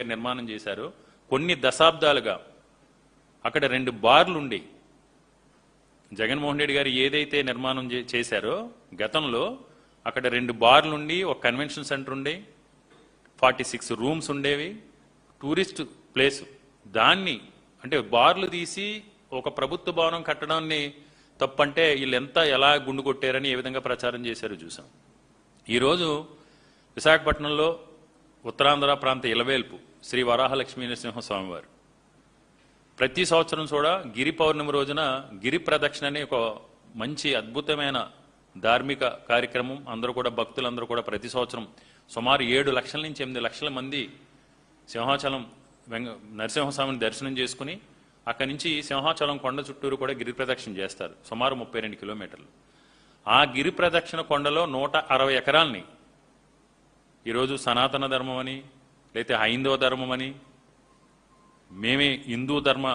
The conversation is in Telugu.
నిర్మాణం చేశారు. కొన్ని దశాబ్దాలుగా అక్కడ 2 బార్లు ఉండి జగన్మోహన్ రెడ్డి గారు ఏదైతే నిర్మాణం చేశారో గతంలో అక్కడ 2 బార్లు ఉండి ఒక కన్వెన్షన్ సెంటర్ ఉండే 46 రూమ్స్ ఉండేవి, టూరిస్ట్ ప్లేస్. దాన్ని అంటే బార్లు తీసి ఒక ప్రభుత్వ భవనం కట్టడాన్ని తప్పంటే వీళ్ళు ఎలా గుండు కొట్టారని ఏ విధంగా ప్రచారం చేశారో చూసాం. ఈరోజు విశాఖపట్నంలో ఉత్తరాంధ్ర ప్రాంత ఇలవేల్పు శ్రీ వరాహలక్ష్మీ నరసింహస్వామి వారు ప్రతి సంవత్సరం కూడా గిరి పౌర్ణమి రోజున గిరి ప్రదక్షిణ అనే ఒక మంచి అద్భుతమైన ధార్మిక కార్యక్రమం. అందరూ కూడా భక్తులందరూ కూడా ప్రతి సంవత్సరం సుమారు 7 లక్షల నుంచి 8 లక్షల మంది సింహాచలం నరసింహస్వామిని దర్శనం చేసుకుని అక్కడి నుంచి సింహాచలం కొండ చుట్టూరు కూడా గిరి ప్రదక్షిణ చేస్తారు, సుమారు 32 కిలోమీటర్లు. ఆ గిరి ప్రదక్షిణ కొండలో 160 ఎకరాల్ని ఈరోజు సనాతన ధర్మం అని లేకపోతే హైందవ ధర్మం అని మేమే హిందూ ధర్మ